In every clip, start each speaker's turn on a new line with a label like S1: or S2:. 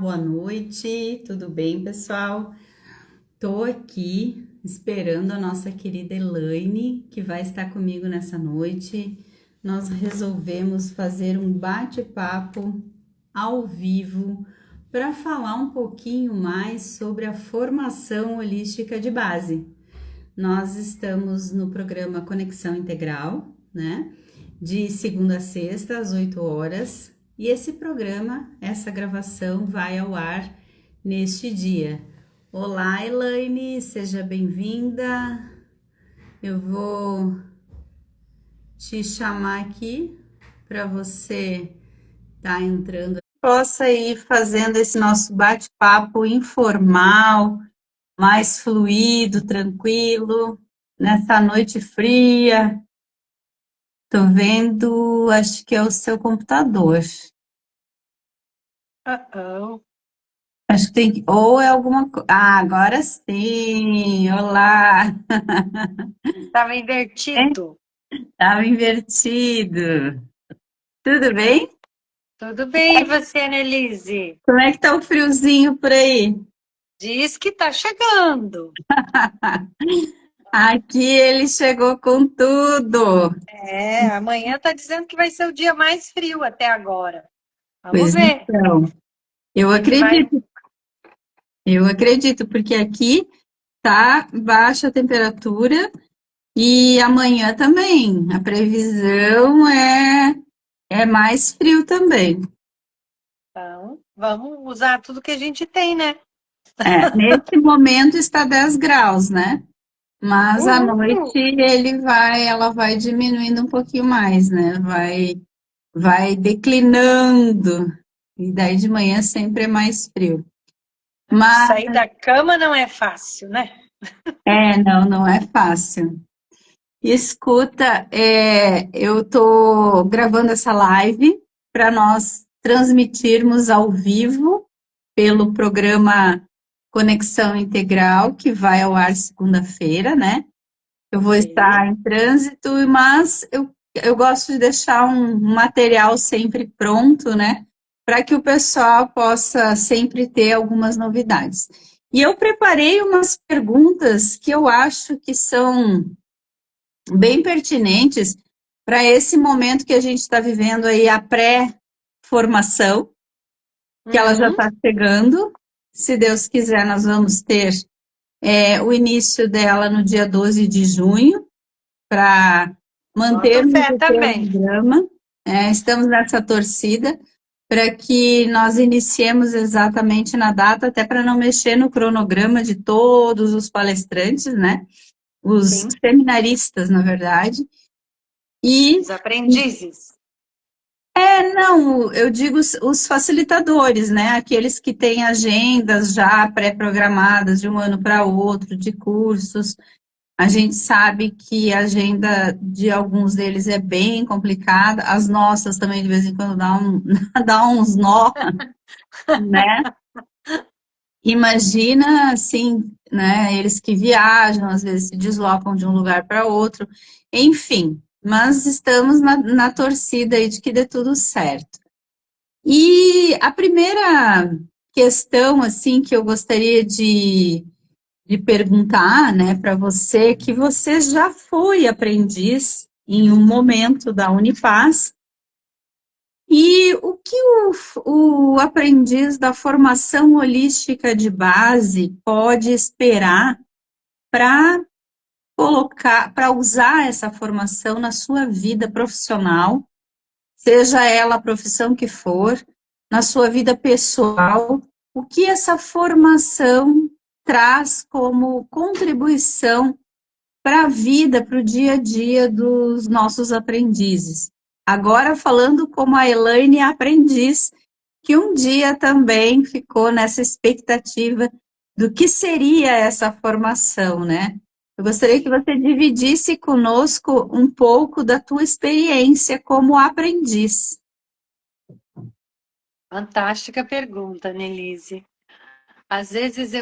S1: Boa noite, tudo bem, pessoal? Estou aqui esperando a nossa querida Elaine, que vai estar comigo nessa noite. Nós resolvemos fazer um bate-papo ao vivo para falar um pouquinho mais sobre a formação holística de base. Nós estamos no programa Conexão Integral, né? De segunda a sexta, às 8 horas. E esse programa, essa gravação, vai ao ar neste dia. Olá, Elaine, seja bem-vinda. Eu vou te chamar aqui para você estar entrando. Possa ir fazendo esse nosso bate-papo informal, mais fluido, tranquilo, nessa noite fria. Tô vendo, acho que é o seu computador.
S2: Uh-oh.
S1: Acho que tem que, ou é alguma coisa. Ah, agora sim! Olá!
S2: Estava invertido.
S1: Estava invertido. Tudo bem?
S2: Tudo bem, e você, Annelise?
S1: Como é que tá o friozinho por aí?
S2: Diz que tá chegando.
S1: Aqui ele chegou com tudo.
S2: Amanhã tá dizendo que vai ser o dia mais frio até agora. Vamos
S1: Pois
S2: ver.
S1: então, eu
S2: A gente vai.
S1: acredito, eu acredito, porque aqui tá baixa a temperatura e amanhã também. A previsão é mais frio também.
S2: Então, vamos usar tudo que a gente tem, né?
S1: Nesse momento está 10 graus, né? Mas à noite
S2: Uhul.
S1: ela vai diminuindo um pouquinho mais, né? Vai declinando. E daí de manhã sempre é mais frio. Mas
S2: Sair da cama não é fácil, né?
S1: não é fácil. Escuta, eu tô gravando essa live para nós transmitirmos ao vivo pelo programa Conexão Integral, que vai ao ar segunda-feira, né? Eu vou
S2: Ok.
S1: estar em trânsito, mas eu gosto de deixar um material sempre pronto, né? Para que o pessoal possa sempre ter algumas novidades. E eu preparei umas perguntas que eu acho que são bem pertinentes para esse momento que a gente está vivendo aí, a pré-formação, que ela já
S2: Uhum.
S1: está chegando. Se Deus quiser, nós vamos ter o início dela no dia 12 de junho, para
S2: Boto
S1: mantermos
S2: fé
S1: o
S2: também.
S1: cronograma. Estamos nessa torcida para que nós iniciemos exatamente na data, até para não mexer no cronograma de todos os palestrantes, né? Os
S2: Sim.
S1: seminaristas, na verdade. E
S2: Os aprendizes.
S1: não, eu digo os facilitadores, né? Aqueles que têm agendas já pré-programadas de um ano para outro, de cursos. A gente sabe que a agenda de alguns deles é bem complicada, as nossas também de vez em quando dá uns nó, né? Imagina assim, né? Eles que viajam, às vezes se deslocam de um lugar para outro, enfim, mas estamos na torcida aí de que dê tudo certo. E a primeira questão, assim, que eu gostaria de perguntar, né, para você, que você já foi aprendiz em um momento da Unipaz, e o que o aprendiz da formação holística de base pode esperar para para usar essa formação na sua vida profissional, seja ela a profissão que for, na sua vida pessoal, o que essa formação traz como contribuição para a vida, para o dia a dia dos nossos aprendizes. Agora falando como a Elaine aprendiz, que um dia também ficou nessa expectativa do que seria essa formação, né? Eu gostaria que você dividisse conosco um pouco da tua experiência como aprendiz.
S2: Fantástica pergunta, Nelise. Às vezes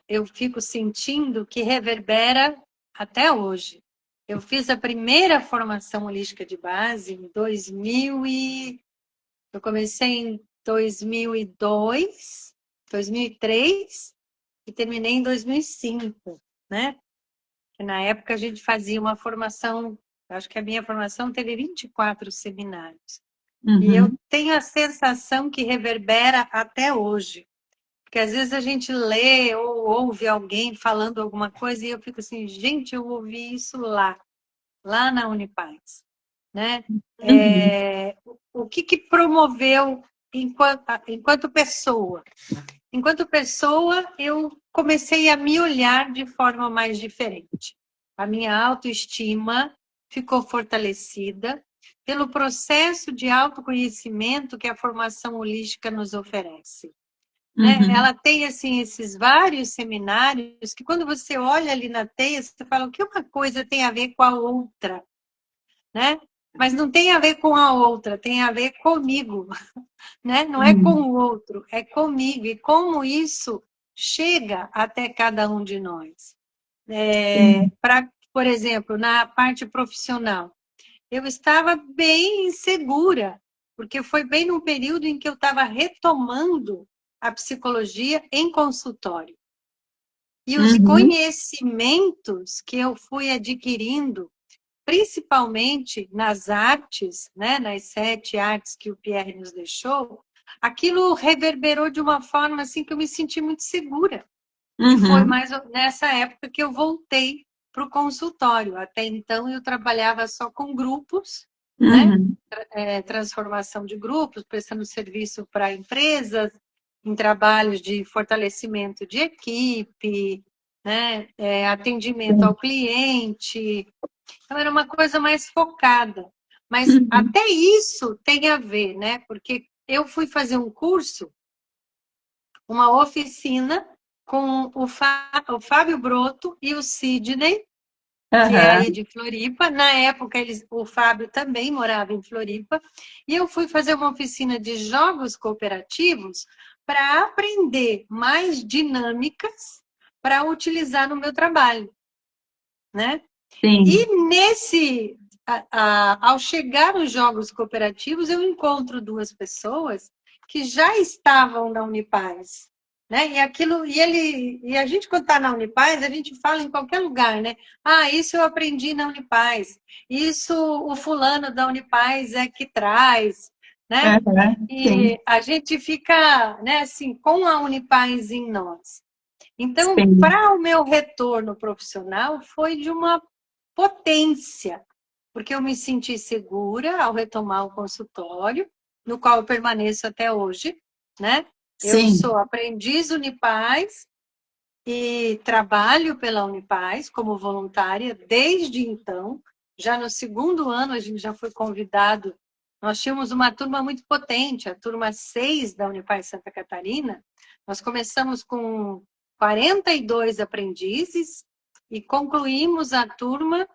S2: eu fico sentindo que reverbera até hoje. Eu fiz a primeira formação holística de base em 2000 eu comecei em 2002 2003 e terminei em 2005, né? Na época a gente fazia uma formação, acho que a minha formação teve 24 seminários. E eu
S1: Uhum.
S2: tenho a sensação que reverbera até hoje. Porque às vezes a gente lê ou ouve alguém falando alguma coisa e eu fico assim, gente, eu ouvi isso lá na Unipaz, né?
S1: Uhum.
S2: O que promoveu enquanto pessoa? Enquanto pessoa, eu comecei a me olhar de forma mais diferente. A minha autoestima ficou fortalecida pelo processo de autoconhecimento que a formação holística nos oferece. Né?
S1: Uhum.
S2: Ela tem assim esses vários seminários que quando você olha ali na teia, você fala o que uma coisa tem a ver com a outra, né? Mas não tem a ver com a outra, tem a ver comigo, né? Não é com
S1: Uhum.
S2: o outro, é comigo. E como isso chega até cada um de nós.
S1: Sim.
S2: Por exemplo, na parte profissional, eu estava bem insegura, porque foi bem num período em que eu estava retomando a psicologia em consultório. E os
S1: Uhum.
S2: conhecimentos que eu fui adquirindo, principalmente nas artes, né, nas 7 artes que o Pierre nos deixou, aquilo reverberou de uma forma assim que eu me senti muito segura. E foi
S1: Uhum.
S2: mais nessa época que eu voltei para o consultório. Até então eu trabalhava só com grupos, né?
S1: Uhum.
S2: Transformação de grupos, prestando serviço para empresas, em trabalhos de fortalecimento de equipe, né? Atendimento
S1: Sim.
S2: ao cliente. Então era uma coisa mais focada. Mas
S1: Uhum.
S2: até isso tem a ver, né? Porque eu fui fazer um curso, uma oficina com o Fábio Broto e o Sidney, que é aí
S1: Aham.
S2: de Floripa. Na época, o Fábio também morava em Floripa. E eu fui fazer uma oficina de jogos cooperativos para aprender mais dinâmicas para utilizar no meu trabalho, né?
S1: Sim.
S2: E ao chegar nos jogos cooperativos, eu encontro duas pessoas que já estavam na Unipaz, né? E a gente quando está na Unipaz, a gente fala em qualquer lugar, né? Ah, isso eu aprendi na Unipaz, isso o fulano da Unipaz é que traz, né?
S1: Aham. Sim.
S2: E a gente fica, né, assim, com a Unipaz em nós. Então,
S1: Sim.
S2: para o meu retorno profissional, foi de uma potência, porque eu me senti segura ao retomar o consultório, no qual eu permaneço até hoje, né? Eu
S1: Sim.
S2: sou aprendiz Unipaz e trabalho pela Unipaz como voluntária desde então. Já no segundo ano, a gente já foi convidado. Nós tínhamos uma turma muito potente, a turma 6 da Unipaz Santa Catarina. Nós começamos com 42 aprendizes e concluímos a turma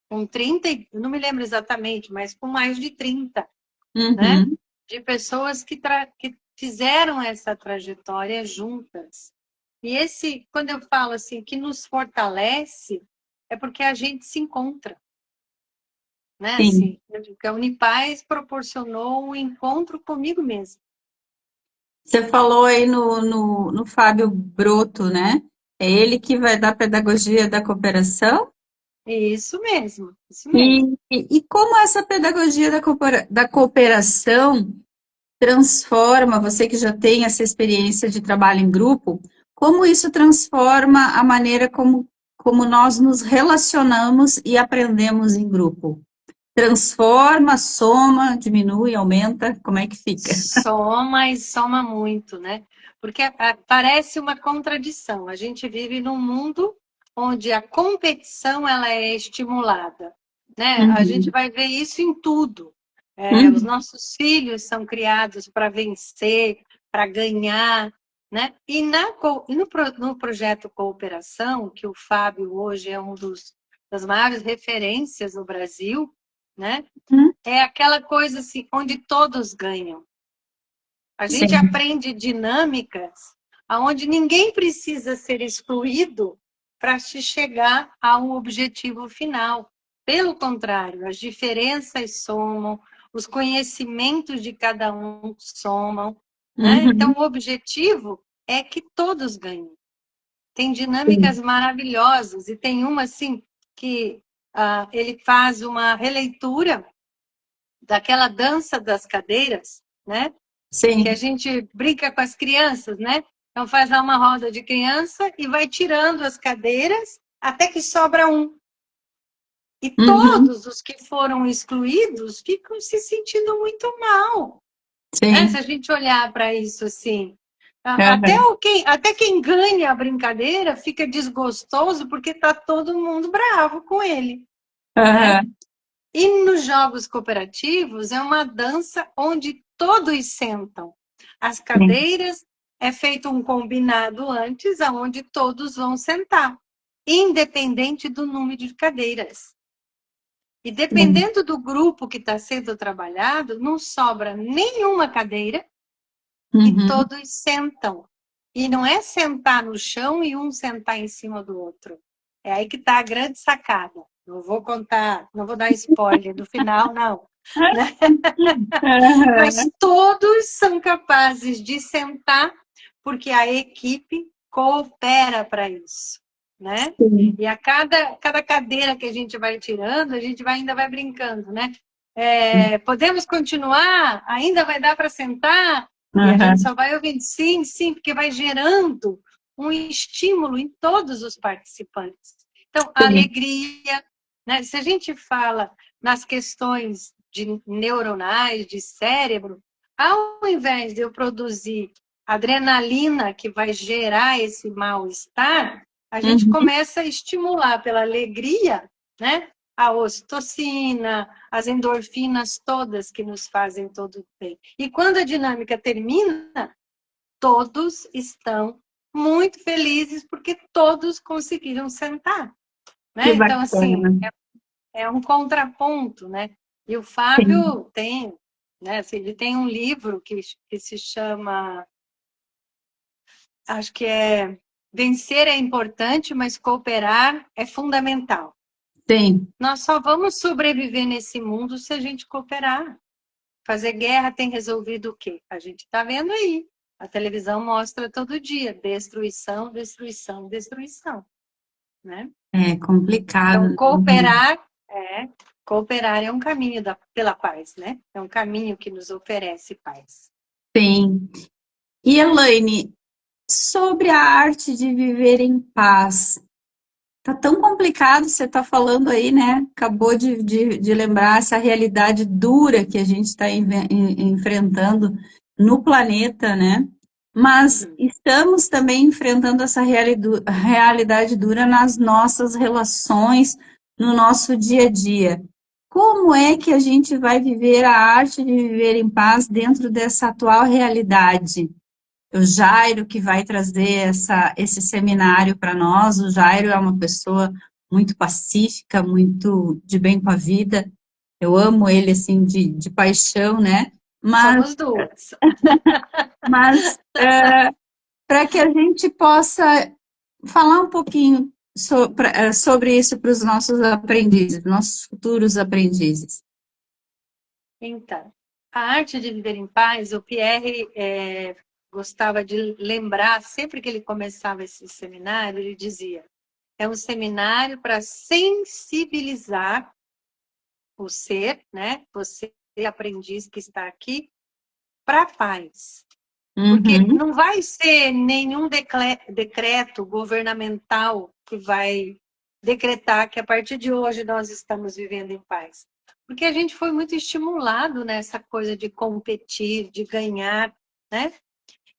S2: com 30, não me lembro exatamente, mas com mais de 30, né?
S1: Uhum.
S2: De pessoas que fizeram essa trajetória juntas. E quando eu falo assim, que nos fortalece, é porque a gente se encontra, né?
S1: Sim.
S2: Assim, eu digo que a Unipaz proporcionou um encontro comigo mesma.
S1: Você falou aí no Fábio Broto, né? É ele que vai dar pedagogia da cooperação?
S2: Isso mesmo, isso
S1: E,
S2: mesmo.
S1: e como essa pedagogia da cooperação transforma, você que já tem essa experiência de trabalho em grupo, como isso transforma a maneira como nós nos relacionamos e aprendemos em grupo? Transforma, soma, diminui, aumenta? Como é que fica?
S2: Soma e soma muito, né? Porque parece uma contradição. A gente vive num mundo onde a competição ela é estimulada, né? A gente
S1: Uhum,
S2: vai ver isso em tudo. Os
S1: uhum,
S2: nossos filhos são criados para vencer, para ganhar, né? No projeto Cooperação, que o Fábio hoje é das maiores referências no Brasil, né?
S1: uhum.
S2: É aquela coisa assim, onde todos ganham. A gente
S1: Sim,
S2: aprende dinâmicas onde ninguém precisa ser excluído para se chegar a um objetivo final. Pelo contrário, as diferenças somam, os conhecimentos de cada um somam, né? Então,
S1: Uhum.
S2: o objetivo é que todos ganhem. Tem dinâmicas
S1: Sim.
S2: maravilhosas, e tem uma, assim, que ele faz uma releitura daquela dança das cadeiras, né? Que a
S1: Sim.
S2: gente brinca com as crianças, né? Então faz lá uma roda de criança e vai tirando as cadeiras até que sobra um. E
S1: Uhum.
S2: todos os que foram excluídos ficam se sentindo muito mal, né? Se
S1: Sim.
S2: a gente olhar para isso assim.
S1: Uhum.
S2: Até quem ganha a brincadeira fica desgostoso porque está todo mundo bravo com ele, né?
S1: Uhum.
S2: E nos jogos cooperativos é uma dança onde todos sentam. As
S1: Sim.
S2: cadeiras é feito um combinado antes, aonde todos vão sentar, independente do número de cadeiras. E
S1: Sim.
S2: dependendo do grupo que está sendo trabalhado, não sobra nenhuma cadeira e
S1: Uhum.
S2: todos sentam. E não é sentar no chão e um sentar em cima do outro. É aí que está a grande sacada. Não vou contar, não vou dar spoiler do final, não. Né? Mas
S1: Uhum.
S2: todos são capazes de sentar, porque a equipe coopera para isso. Né?
S1: Sim.
S2: E a cada cadeira que a gente vai tirando, a gente ainda vai brincando, né? Podemos continuar? Ainda vai dar para sentar? E a gente
S1: Uhum.
S2: só vai ouvindo sim, sim, porque vai gerando um estímulo em todos os participantes. Então, a
S1: Sim.
S2: alegria, né? Se a gente fala nas questões de neuronais, de cérebro, ao invés de eu produzir adrenalina que vai gerar esse mal-estar, a gente
S1: Uhum.
S2: começa a estimular pela alegria, né? A ocitocina, as endorfinas todas que nos fazem todo bem. E quando a dinâmica termina, todos estão muito felizes porque todos conseguiram sentar,
S1: Que
S2: né? Então,
S1: bacana.
S2: assim, é um contraponto, né? E o
S1: Sim.
S2: Fábio tem, né? Assim, ele tem um livro que se chama, acho que é Vencer é importante, mas cooperar é fundamental.
S1: Sim.
S2: Nós só vamos sobreviver nesse mundo se a gente cooperar. Fazer guerra tem resolvido o quê? A gente está vendo aí. A televisão mostra todo dia destruição, destruição, destruição, né?
S1: É complicado,
S2: Então,
S1: né?
S2: cooperar é um caminho pela paz, né? É um caminho que nos oferece paz.
S1: Sim. E Elaine, sobre a arte de viver em paz, tá tão complicado, você tá falando aí, né? Acabou de lembrar essa realidade dura que a gente está enfrentando no planeta, né? Mas
S2: Uhum.
S1: estamos também enfrentando essa realidade dura nas nossas relações, no nosso dia a dia. Como é que a gente vai viver a arte de viver em paz dentro dessa atual realidade? O Jairo que vai trazer esse seminário para nós. O Jairo é uma pessoa muito pacífica, muito de bem com a vida. Eu amo ele assim de paixão, né?
S2: Somos
S1: Mas,
S2: duas.
S1: mas para que a gente possa falar um pouquinho sobre isso para os nossos aprendizes, nossos futuros aprendizes.
S2: Então, a arte de viver em paz, o Pierre gostava de lembrar, sempre que ele começava esse seminário, ele dizia: é um seminário para sensibilizar o ser, né? Você, aprendiz que está aqui, para a paz. Porque
S1: Uhum,
S2: não vai ser nenhum decreto governamental que vai decretar que a partir de hoje nós estamos vivendo em paz. Porque a gente foi muito estimulado nessa coisa de competir, de ganhar, né?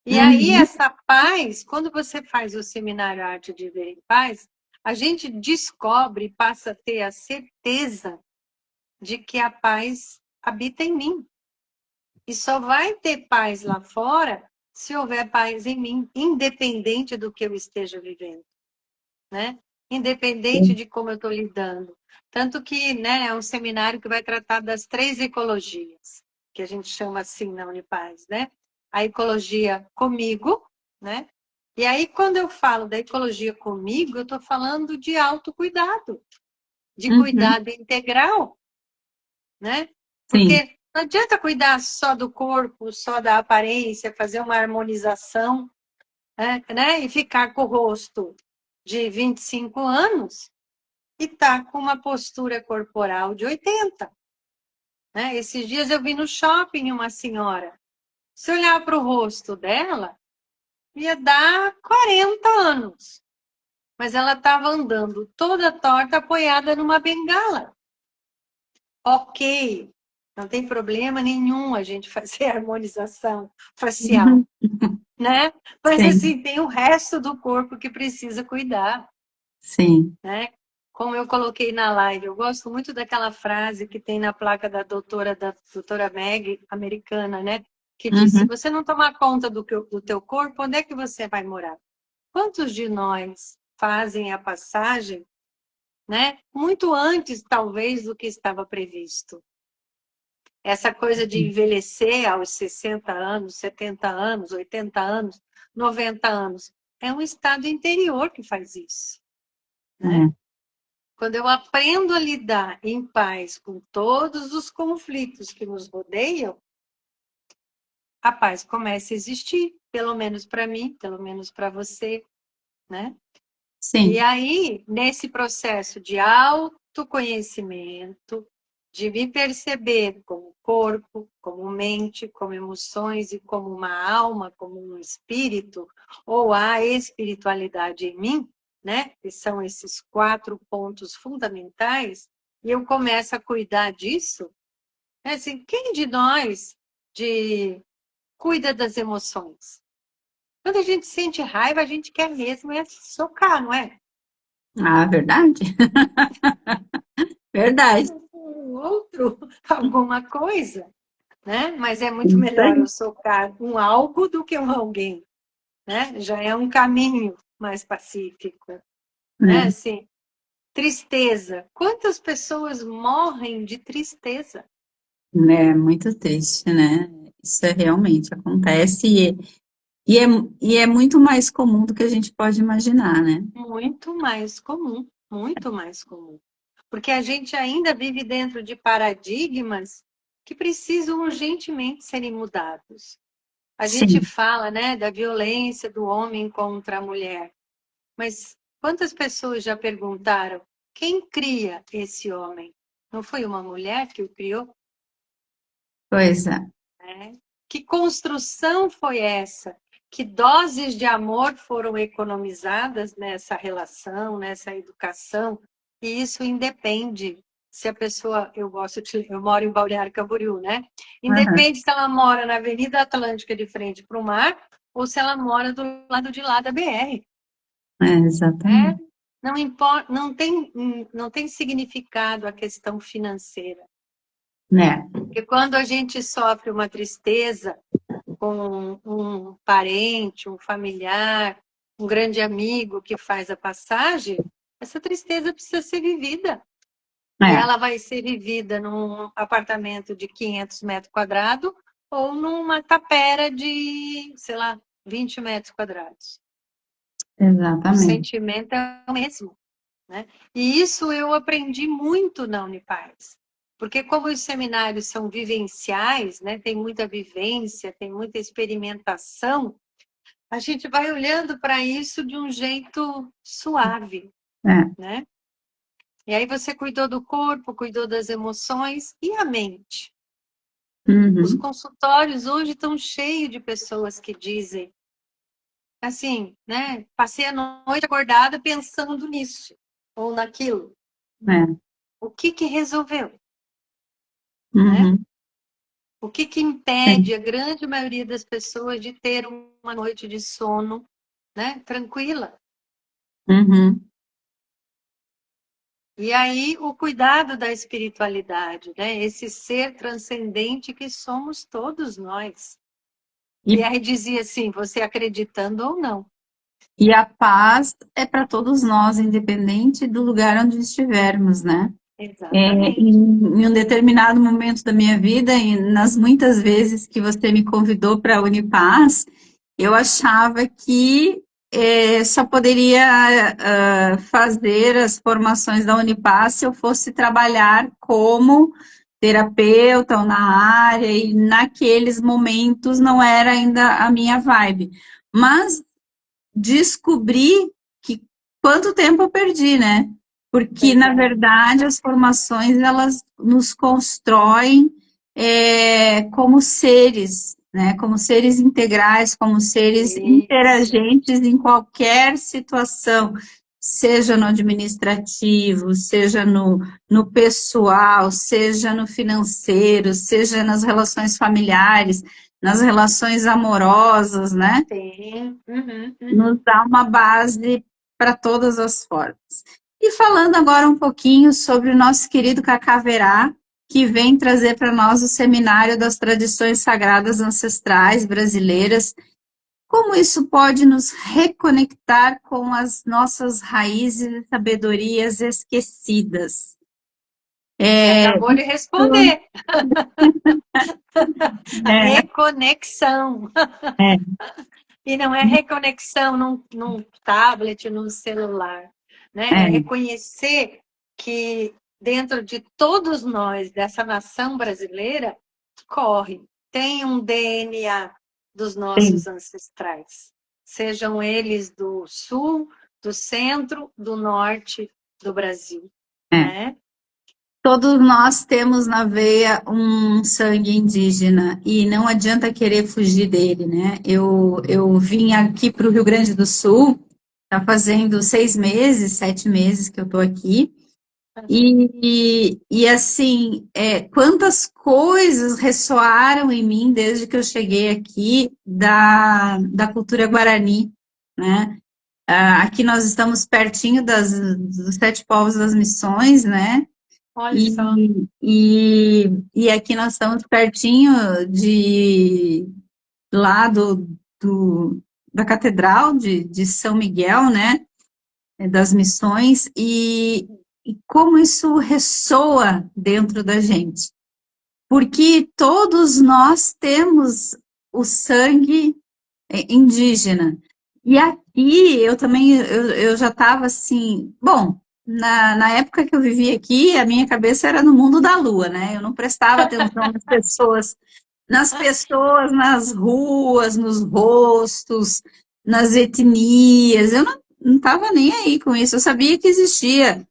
S2: E aí
S1: uhum,
S2: essa paz, quando você faz o seminário Arte de Viver em Paz, a gente descobre, passa a ter a certeza de que a paz habita em mim. E só vai ter paz lá fora se houver paz em mim, independente do que eu esteja vivendo, né? Independente de como eu estou lidando. Tanto que, né, é um seminário que vai tratar das 3 ecologias, que a gente chama assim na Unipaz, né? A ecologia comigo, né? E aí, quando eu falo da ecologia comigo, eu estou falando de autocuidado, de
S1: uhum,
S2: cuidado integral, né?
S1: sim,
S2: Porque Não adianta cuidar só do corpo, só da aparência, fazer uma harmonização, né? E ficar com o rosto de 25 anos e tá com uma postura corporal de 80. Né? Esses dias eu vi no shopping uma senhora. Se olhar para o rosto dela, ia dar 40 anos. Mas ela estava andando toda torta, apoiada numa bengala. Ok, não tem problema nenhum a gente fazer harmonização facial, né? Mas
S1: Sim,
S2: assim, tem o resto do corpo que precisa cuidar,
S1: sim.
S2: né? Como eu coloquei na live, eu gosto muito daquela frase que tem na placa da doutora Meg, americana, né? Que diz, se
S1: Uhum.
S2: você não tomar conta do teu corpo, onde é que você vai morar? Quantos de nós fazem a passagem, né? Muito antes, talvez, do que estava previsto. Essa coisa de envelhecer aos 60 anos, 70 anos, 80 anos, 90 anos, é um estado interior que faz isso, né?
S1: É,
S2: Quando eu aprendo a lidar em paz com todos os conflitos que nos rodeiam, a paz começa a existir, pelo menos para mim, pelo menos para você, né? E
S1: sim,
S2: aí, nesse processo de autoconhecimento, de me perceber como corpo, como mente, como emoções e como uma alma, como um espírito, ou a espiritualidade em mim, né? Que são esses 4 pontos fundamentais, e eu começo a cuidar disso. É assim, quem de nós cuida das emoções? Quando a gente sente raiva, a gente quer mesmo é socar, não é?
S1: ah, verdade, verdade.
S2: O outro alguma coisa, né? Mas é muito
S1: Isso
S2: melhor eu
S1: aí.
S2: socar um algo do que um alguém, né? Já é um caminho mais pacífico, né?
S1: É,
S2: Assim, tristeza. Quantas pessoas morrem de tristeza?
S1: é muito triste, né? Isso é, realmente acontece e, é, e é muito mais comum do que a gente pode imaginar, né?
S2: Muito mais comum, muito mais comum. Porque a gente ainda vive dentro de paradigmas que precisam urgentemente serem mudados. A gente
S1: Sim,
S2: fala, né, da violência do homem contra a mulher. Mas quantas pessoas já perguntaram quem cria esse homem? Não foi uma mulher que o criou?
S1: pois é.
S2: Né? Que construção foi essa? Que doses de amor foram economizadas nessa relação, nessa educação? E isso independe se a pessoa, eu moro em Balneário Camboriú, né?
S1: Aham,
S2: Independe se ela mora na Avenida Atlântica de frente para o mar ou se ela mora do lado de lá da BR.
S1: é,
S2: É,
S1: exatamente.
S2: não importa, não tem significado a questão financeira.
S1: É,
S2: Porque quando a gente sofre uma tristeza com um parente, um familiar, um grande amigo que faz a passagem, essa tristeza precisa ser vivida. E
S1: é,
S2: ela vai ser vivida num apartamento de 500 metros quadrados ou numa tapera de, sei lá, 20 metros quadrados. O
S1: exatamente.
S2: sentimento é o mesmo. Né? E isso eu aprendi muito na Unipaz, porque como os seminários são vivenciais, né, tem muita vivência, tem muita experimentação, a gente vai olhando para isso de um jeito suave,
S1: É,
S2: né? E aí você cuidou do corpo, cuidou das emoções e a mente. Os
S1: uhum,
S2: consultórios hoje estão cheios de pessoas que dizem assim, né? Passei a noite acordada pensando nisso ou naquilo.
S1: é,
S2: O que resolveu, né?
S1: uhum,
S2: O que
S1: sim,
S2: impede a grande maioria das pessoas de ter uma noite de sono, né, tranquila?
S1: uhum.
S2: E aí o cuidado da espiritualidade, né, esse ser transcendente que somos todos nós. E
S1: E,
S2: aí dizia assim, você acreditando ou não.
S1: e a paz é para todos nós, independente do lugar onde estivermos, né? É,
S2: Exatamente.
S1: em um determinado momento da minha vida, e nas muitas vezes que você me convidou para a Unipaz, eu achava que só poderia fazer as formações da Unipaz se eu fosse trabalhar como terapeuta ou na área, e naqueles momentos não era ainda a minha vibe. Mas descobri que quanto tempo eu perdi, né? Porque,
S2: Pois
S1: na
S2: é.
S1: verdade, as formações, elas nos constroem como seres, né? Como seres integrais, como seres
S2: Isso.
S1: interagentes em qualquer situação, seja no administrativo, seja no pessoal, seja no financeiro, seja nas relações familiares, nas relações amorosas, né?
S2: Sim. Uhum,
S1: Nos
S2: uhum.
S1: dá uma base para todas as formas. E falando agora um pouquinho sobre o nosso querido Cacaverá, que vem trazer para nós o Seminário das Tradições Sagradas Ancestrais Brasileiras, como isso pode nos reconectar com as nossas raízes e sabedorias esquecidas?
S2: Você acabou de responder. A
S1: É,
S2: reconexão.
S1: é,
S2: E não é reconexão num tablet, num celular, né? É
S1: é,
S2: reconhecer que dentro de todos nós, dessa nação brasileira, tem um DNA dos
S1: tem,
S2: nossos ancestrais. Sejam eles do sul, do centro, do norte do Brasil,
S1: é.
S2: né?
S1: Todos nós temos na veia um sangue indígena e não adianta querer fugir dele, né? Eu vim aqui para o Rio Grande do Sul, está fazendo 6 meses, 7 meses que eu estou aqui, e assim, quantas coisas ressoaram em mim desde que eu cheguei aqui da cultura guarani, né? Aqui nós estamos pertinho dos Sete Povos das Missões, né?
S2: Olha só.
S1: E aqui nós estamos pertinho de lá da Catedral de São Miguel, né? Das Missões, e como isso ressoa dentro da gente. Porque todos nós temos o sangue indígena. E aqui eu também eu já estava assim, bom, na época que eu vivia aqui, a minha cabeça era no mundo da lua, né? Eu não prestava atenção nas ruas, nos rostos, nas etnias. Eu não estava nem aí com isso. Eu sabia que existia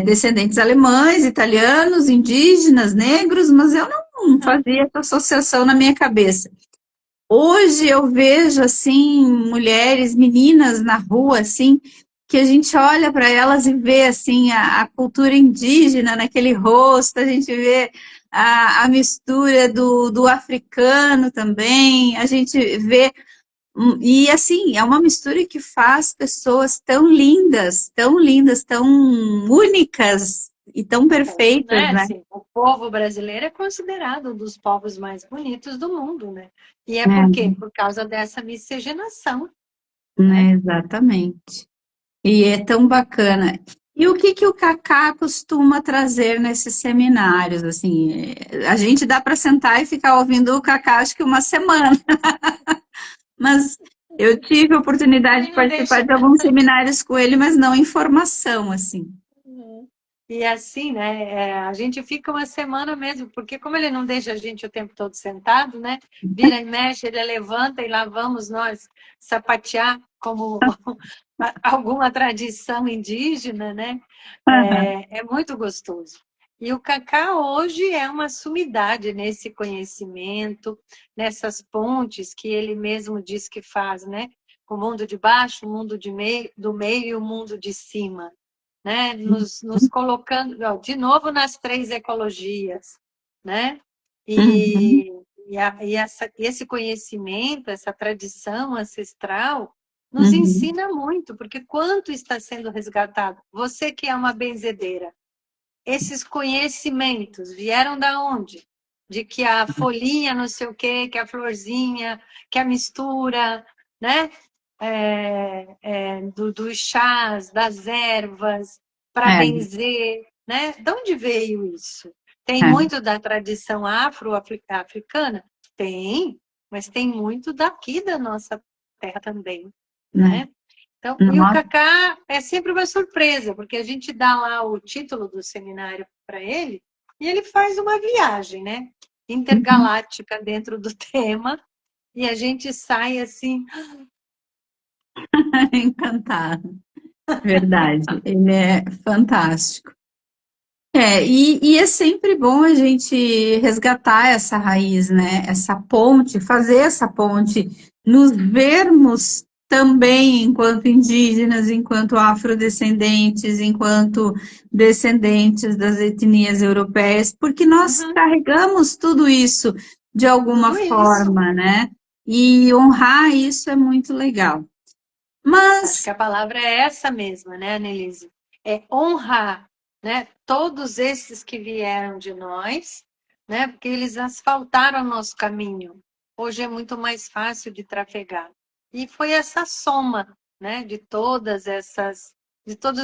S1: descendentes alemães, italianos, indígenas, negros, mas eu não fazia essa associação na minha cabeça. Hoje eu vejo assim mulheres, meninas na rua assim, que a gente olha para elas e vê assim a cultura indígena naquele rosto, a gente vê a mistura do africano também, a gente vê e assim é uma mistura que faz pessoas tão lindas, tão únicas e tão perfeitas,
S2: Né?
S1: né?
S2: Assim, o povo brasileiro é considerado um dos povos mais bonitos do mundo, né? E é por
S1: É,
S2: quê? Por causa dessa miscigenação, né?
S1: né, exatamente. E é tão bacana. E o que que o Kaká costuma trazer nesses seminários? Assim, a gente dá para sentar e ficar ouvindo o Kaká acho que uma semana, mas eu tive a oportunidade
S2: Ele
S1: de
S2: não
S1: participar
S2: deixa.
S1: de alguns seminários com ele, mas não em formação, assim.
S2: E assim, né? A gente fica uma semana mesmo, porque como ele não deixa a gente o tempo todo sentado, né? Vira e mexe, ele levanta e lá vamos nós sapatear como alguma tradição indígena, né?
S1: Aham,
S2: É muito gostoso. E o Cacá hoje é uma sumidade nesse conhecimento, nessas pontes que ele mesmo diz que faz, né? O mundo de baixo, o mundo do meio e o mundo de cima, né? Nos colocando, ó, de novo, nas três ecologias, né?
S1: uhum,
S2: Esse conhecimento, essa tradição ancestral, nos
S1: uhum,
S2: ensina muito, porque quanto está sendo resgatado? Você que é uma benzedeira, esses conhecimentos vieram da onde? De que a folhinha, não sei o quê, que a florzinha, que a mistura, né? Dos chás, das ervas, para
S1: é,
S2: benzer, né? De onde veio isso? Tem
S1: é,
S2: muito da tradição afro-africana? Tem, mas tem muito daqui da nossa terra também,
S1: né?
S2: né? Então, e o
S1: Nossa,
S2: Cacá é sempre uma surpresa, porque a gente dá lá o título do seminário para ele, E ele faz uma viagem, né? Intergaláctica dentro do tema, e a gente sai assim.
S1: Encantado. Verdade. Ele é fantástico. E é sempre bom a gente resgatar essa raiz, né? Essa ponte, fazer essa ponte, nos vermos também enquanto indígenas, enquanto afrodescendentes, enquanto descendentes das etnias europeias, porque nós
S2: Uhum,
S1: carregamos tudo isso de alguma
S2: tudo isso.
S1: forma, né? E honrar isso é muito legal.
S2: Acho que
S1: Mas,
S2: a palavra é essa mesma, né, Annelise? É honrar, né, todos esses que vieram de nós, né, porque eles asfaltaram o nosso caminho. Hoje é muito mais fácil de trafegar. E foi essa soma, né, de todos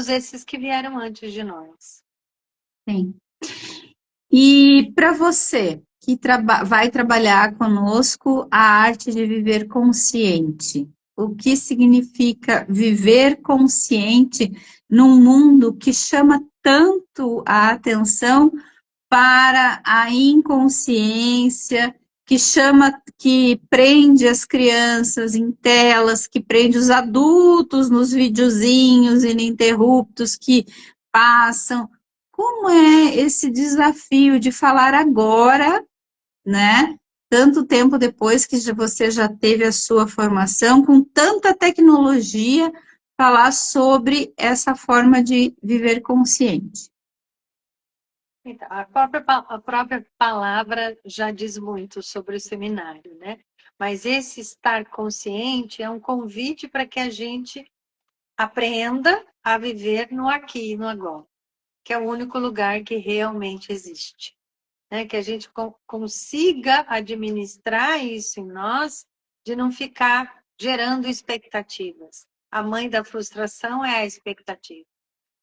S2: esses que vieram antes de nós.
S1: sim. E para você que vai trabalhar conosco a arte de viver consciente, o que significa viver consciente num mundo que chama tanto a atenção para a inconsciência, que chama, que prende as crianças em telas, que prende os adultos nos videozinhos ininterruptos que passam. Como é esse desafio de falar agora, né? Tanto tempo depois que você já teve a sua formação, com tanta tecnologia, falar sobre essa forma de viver consciente.
S2: Então, a própria palavra já diz muito sobre o seminário, né? Mas esse estar consciente é um convite para que a gente aprenda a viver no aqui e no agora, que é o único lugar que realmente existe. Né? Que a gente consiga administrar isso em nós, de não ficar gerando expectativas. A mãe da frustração é a expectativa,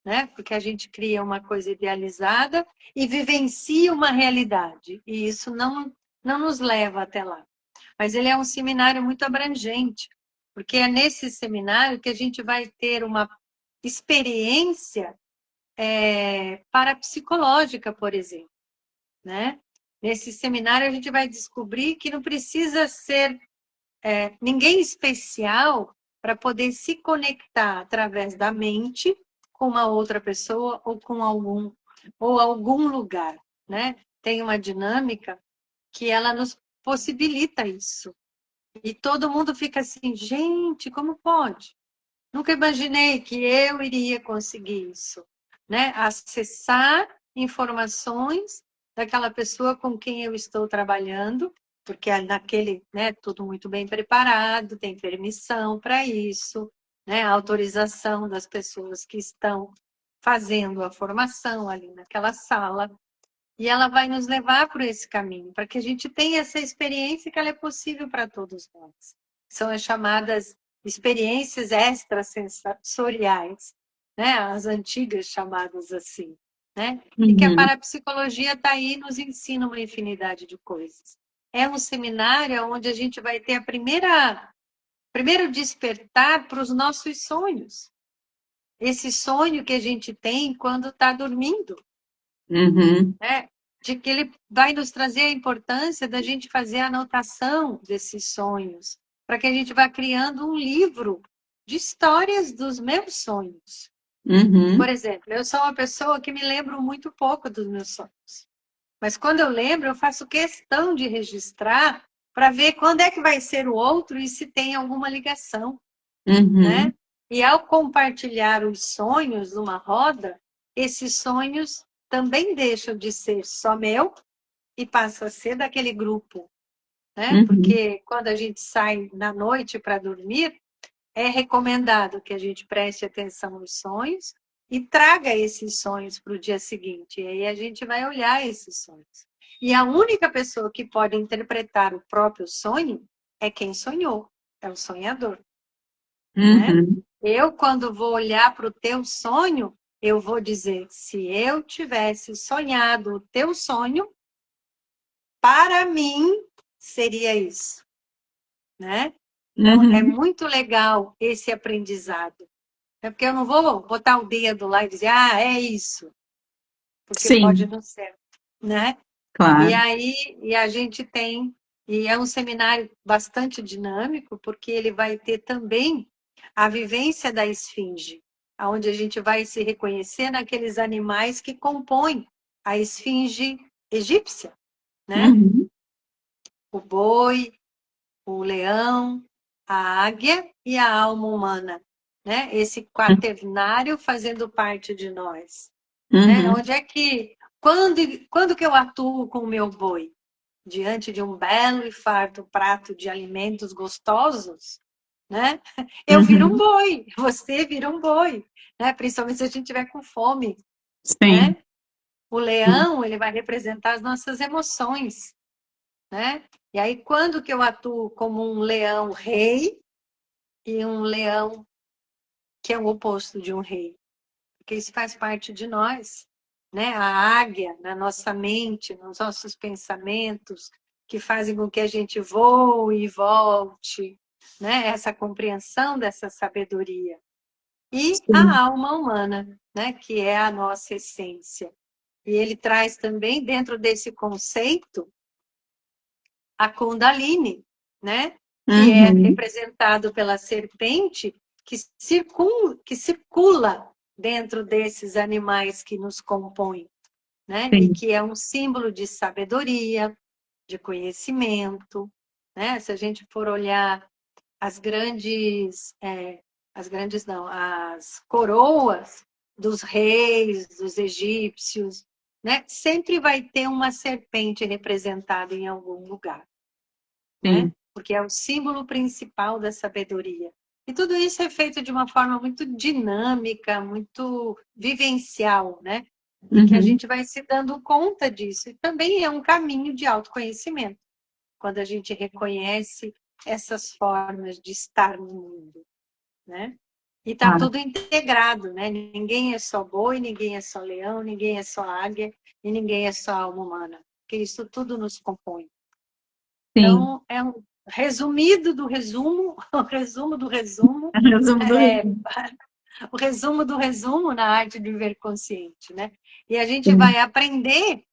S2: né? Porque a gente cria uma coisa idealizada e vivencia uma realidade, e isso não nos leva até lá. Mas ele é um seminário muito abrangente, porque é nesse seminário que a gente vai ter uma experiência parapsicológica, por exemplo, né? Nesse seminário a gente vai descobrir que não precisa ser ninguém especial para poder se conectar através da mente com uma outra pessoa ou com algum lugar, né? Tem uma dinâmica que ela nos possibilita isso. E todo mundo fica assim, gente, como pode? Nunca imaginei que eu iria conseguir isso, né? Acessar informações daquela pessoa com quem eu estou trabalhando, porque naquele, né, tudo muito bem preparado, tem permissão para isso, né? Autorização das pessoas que estão fazendo a formação ali naquela sala. E ela vai nos levar por esse caminho, para que a gente tenha essa experiência que ela é possível para todos nós. São as chamadas experiências extrasensoriais, né? As antigas chamadas assim, né? E que a
S1: Uhum.
S2: parapsicologia está aí, nos ensina uma infinidade de coisas. É um seminário onde a gente vai ter primeiro despertar para os nossos sonhos. Esse sonho que a gente tem quando está dormindo,
S1: Uhum.
S2: né? De que ele vai nos trazer a importância da gente fazer a anotação desses sonhos, para que a gente vá criando um livro de histórias dos meus sonhos. Por
S1: Uhum.
S2: exemplo, eu sou uma pessoa que me lembro muito pouco dos meus sonhos. Mas quando eu lembro, eu faço questão de registrar para ver quando é que vai ser o outro e se tem alguma ligação,
S1: Uhum.
S2: né? E ao compartilhar os sonhos numa roda, esses sonhos também deixam de ser só meu e passam a ser daquele grupo, né?
S1: Uhum.
S2: Porque quando a gente sai na noite para dormir, é recomendado que a gente preste atenção nos sonhos e traga esses sonhos para o dia seguinte. E aí a gente vai olhar esses sonhos. E a única pessoa que pode interpretar o próprio sonho é quem sonhou, é o sonhador, né?
S1: Uhum.
S2: Eu, quando vou olhar para o teu sonho, eu vou dizer, se eu tivesse sonhado o teu sonho, para mim seria isso, né? Então, é
S1: Uhum.
S2: muito legal esse aprendizado. É porque eu não vou botar o dedo lá e dizer, ah, é isso, porque pode
S1: Sim,
S2: não ser. né? E
S1: Claro.
S2: aí, a gente tem, e é um seminário bastante dinâmico, porque ele vai ter também a vivência da esfinge, onde a gente vai se reconhecer naqueles animais que compõem a esfinge egípcia, né?
S1: Uhum.
S2: O boi, o leão, a águia e a alma humana, né? Esse quaternário fazendo parte de nós, né?
S1: Uhum.
S2: Onde é que, quando que eu atuo com o meu boi? Diante de um belo e farto prato de alimentos gostosos, né? Eu viro um
S1: Uhum.
S2: boi, você vira um boi, né? Principalmente se a gente tiver com fome,
S1: Sim.
S2: né? O leão, ele vai representar as nossas emoções, né? E aí, quando que eu atuo como um leão rei e um leão que é o oposto de um rei? Porque isso faz parte de nós, né? A águia na nossa mente, nos nossos pensamentos, que fazem com que a gente voe e volte, né? Essa compreensão dessa sabedoria. E a
S1: Sim.
S2: alma humana, né? Que é a nossa essência. E ele traz também, dentro desse conceito, a Kundalini, né? Que é
S1: Uhum.
S2: representado pela serpente que circula dentro desses animais que nos compõem, né? E
S1: Sim.
S2: que é um símbolo de sabedoria, de conhecimento, né? Se a gente for olhar as grandes não, as coroas dos reis, dos egípcios, né? Sempre vai ter uma serpente representada em algum lugar, né?
S1: Sim.
S2: Porque é o símbolo principal da sabedoria. E tudo isso é feito de uma forma muito dinâmica, muito vivencial, né? E que a
S1: Uhum.
S2: gente vai se dando conta disso. E também é um caminho de autoconhecimento, quando a gente reconhece essas formas de estar no mundo, né? E tá
S1: Ah,
S2: tudo integrado, né? Ninguém é só boi, ninguém é só leão, ninguém é só águia e ninguém é só alma humana. Porque isso tudo nos compõe.
S1: sim.
S2: Então, é um resumido do resumo, o resumo do resumo,
S1: Resumo do
S2: é
S1: resumo.
S2: o resumo do resumo na arte de viver consciente, né? E a gente
S1: Sim.
S2: vai aprender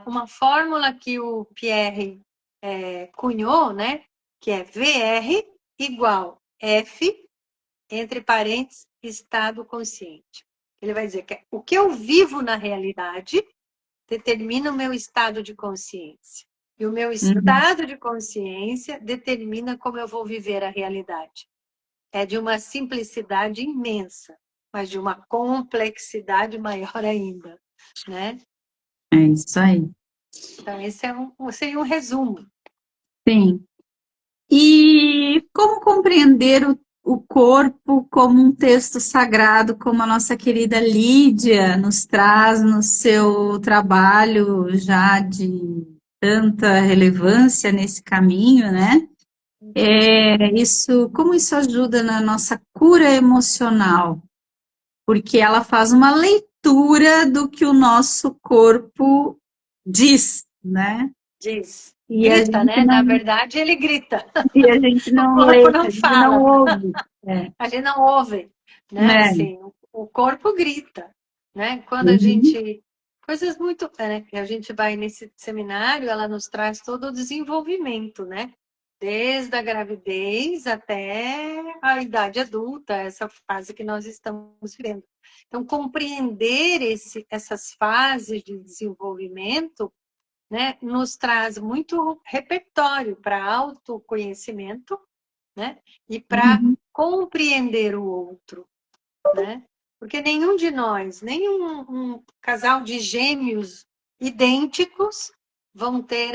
S2: uma fórmula que o Pierre cunhou, né? Que é VR igual F, entre parênteses, estado consciente. Ele vai dizer que o que eu vivo na realidade determina o meu estado de consciência. E o meu
S1: Uhum.
S2: estado de consciência determina como eu vou viver a realidade. É de uma simplicidade imensa, mas de uma complexidade maior ainda, né?
S1: É isso aí.
S2: Então, esse seria um resumo.
S1: Sim. E como compreender o corpo como um texto sagrado, como a nossa querida Lídia nos traz no seu trabalho já de tanta relevância nesse caminho, né? Como isso ajuda na nossa cura emocional? Porque ela faz uma leitura do que o nosso corpo diz, né?
S2: Diz.
S1: E a
S2: Grita,
S1: gente
S2: né? Na
S1: não,
S2: verdade, ele grita.
S1: e a gente
S2: O
S1: não lê,
S2: corpo
S1: a
S2: não
S1: gente não
S2: fala.
S1: ouve. É,
S2: A gente não ouve, né?
S1: né?
S2: Assim, o corpo grita, né? Quando a
S1: Uhum,
S2: gente coisas muito, né? Que a gente vai nesse seminário, ela nos traz todo o desenvolvimento, né? Desde a gravidez até a idade adulta, essa fase que nós estamos vivendo. Então, compreender essas fases de desenvolvimento, né, nos traz muito repertório para autoconhecimento, né? E para
S1: uhum,
S2: compreender o outro, né? Porque nenhum de nós, nenhum casal de gêmeos idênticos vão ter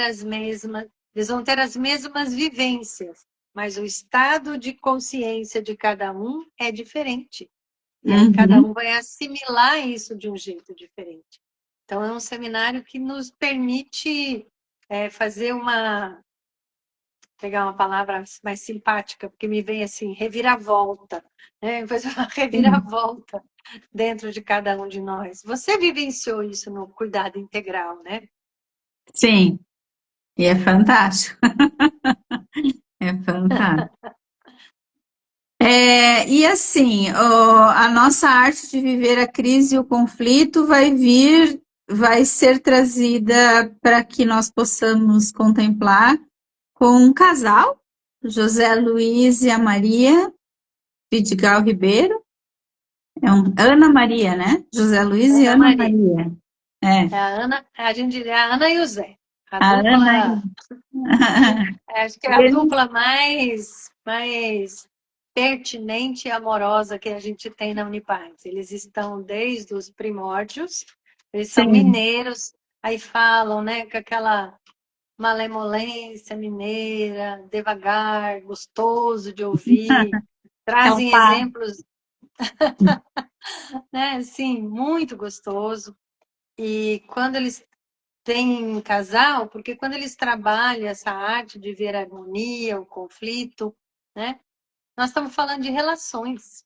S2: eles vão ter as mesmas vivências, mas o estado de consciência de cada um é diferente. E aí cada
S1: uhum.
S2: um vai assimilar isso de um jeito diferente. Então é um seminário que nos permite fazer pegar uma palavra mais simpática, porque me vem assim, reviravolta, né? Fazer uma
S1: Sim,
S2: reviravolta dentro de cada um de nós. Você vivenciou isso no cuidado integral, né?
S1: sim, e é fantástico, é fantástico. E assim, a nossa arte de viver a crise e o conflito vai vir vai ser trazida para que nós possamos contemplar com um casal, José Luiz e a Maria Vidigal Ribeiro. Ana Maria, né? José Luiz e
S2: Ana
S1: Ana
S2: Maria.
S1: Maria. É.
S2: É a Ana, a gente diria a Ana e o Zé. A
S1: A Ana.
S2: dupla, acho que é a
S1: Eles-
S2: dupla mais pertinente e amorosa que a gente tem na Unipaz. Eles estão desde os primórdios, eles são
S1: Sim.
S2: mineiros, aí falam, né, com aquela malemolência mineira, devagar, gostoso de ouvir,
S1: Então,
S2: trazem
S1: pá.
S2: exemplos, né, assim, muito gostoso. E quando eles têm um casal, porque quando eles trabalham essa arte de ver a harmonia, o conflito, né, nós estamos falando de relações.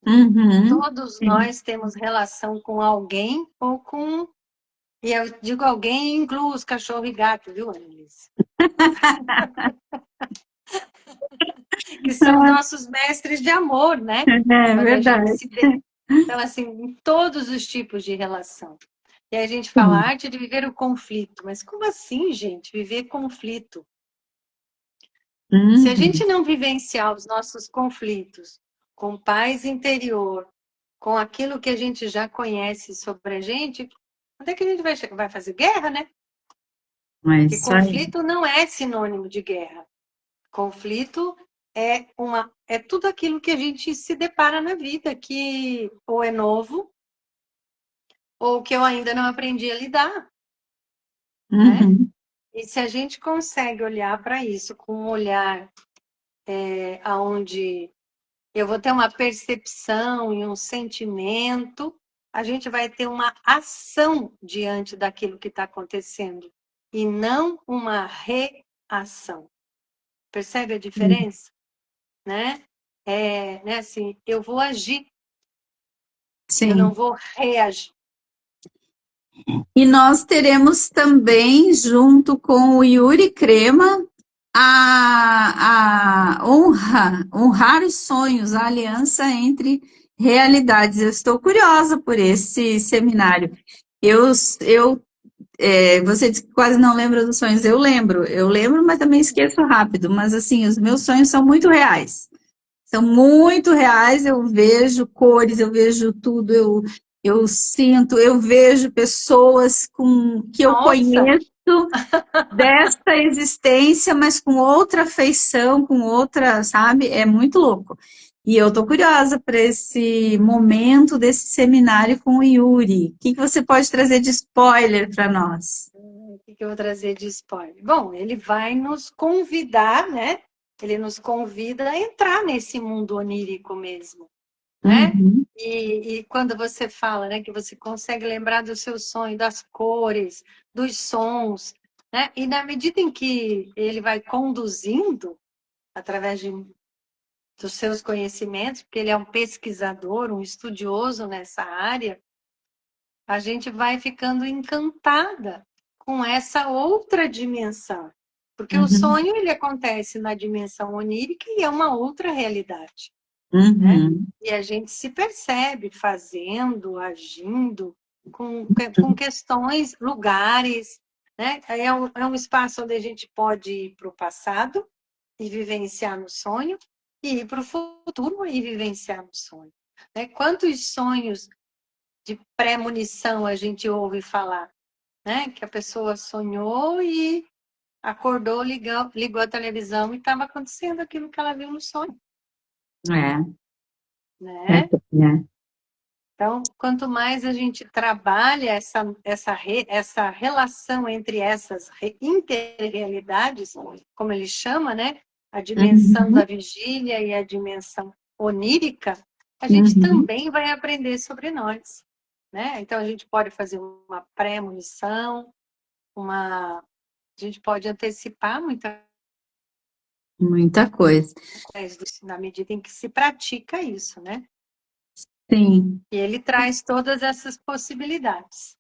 S1: Uhum.
S2: Todos
S1: Sim.
S2: nós temos relação com alguém ou com. E eu digo alguém, incluo os cachorro e gato, viu, Annelise? Que são nossos mestres de amor, né?
S1: É
S2: Quando a gente
S1: verdade.
S2: se. Então, assim, em todos os tipos de relação. E aí a gente fala
S1: Sim.
S2: arte de viver o conflito. Mas como assim, gente? Viver conflito? Se a
S1: Uhum.
S2: gente não vivenciar os nossos conflitos com paz interior, com aquilo que a gente já conhece sobre a gente, onde é que a gente vai fazer guerra, né?
S1: É
S2: Porque
S1: isso aí.
S2: conflito não é sinônimo de guerra. Conflito é tudo aquilo que a gente se depara na vida, que ou é novo, ou que eu ainda não aprendi a lidar, né?
S1: Uhum.
S2: E se a gente consegue olhar para isso com um olhar aonde eu vou ter uma percepção e um sentimento, a gente vai ter uma ação diante daquilo que está acontecendo e não uma reação. Percebe a diferença? Né? Né, assim, eu vou agir, eu não
S1: Sim.
S2: vou reagir.
S1: E nós teremos também, junto com o Yuri Crema, honrar os sonhos, a aliança entre realidades. Eu estou curiosa por esse seminário. Você disse que quase não lembra dos sonhos. Eu lembro, mas também esqueço rápido. Mas assim, os meus sonhos são muito reais. São muito reais, eu vejo cores, eu vejo tudo, eu sinto, eu vejo pessoas que eu
S2: Nossa,
S1: conheço desta existência, mas com outra feição, com outra, sabe? É muito louco. E eu tô curiosa para esse momento desse seminário com o Yuri. O que você pode trazer de spoiler para nós?
S2: o que eu vou trazer de spoiler? Bom, ele vai nos convidar, né? Ele nos convida a entrar nesse mundo onírico mesmo, né?
S1: Uhum,
S2: E quando você fala, né, que você consegue lembrar do seu sonho, das cores, dos sons, né? E na medida em que ele vai conduzindo através dos seus conhecimentos, porque ele é um pesquisador, um estudioso nessa área, a gente vai ficando encantada com essa outra dimensão. Porque o
S1: uhum,
S2: sonho ele acontece na dimensão onírica e é uma outra realidade, né?
S1: uhum.
S2: E a gente se percebe fazendo, agindo com questões, lugares, né? É um espaço onde a gente pode ir para o passado e vivenciar no sonho, e ir para o futuro e vivenciar no sonho. Né? Quantos sonhos de premonição a gente ouve falar, né? Que a pessoa sonhou e acordou, ligou a televisão e estava acontecendo aquilo que ela viu no sonho,
S1: É,
S2: né?
S1: é.
S2: Então, quanto mais a gente trabalha essa relação entre essas interrealidades, como ele chama, né? A dimensão
S1: Uhum,
S2: da vigília e a dimensão onírica, a gente
S1: uhum.
S2: também vai aprender sobre nós, né? Então, a gente pode fazer uma premonição, a gente pode antecipar muita
S1: Muita coisa.
S2: coisa na medida em que se pratica isso, né?
S1: Sim.
S2: E ele traz todas essas possibilidades.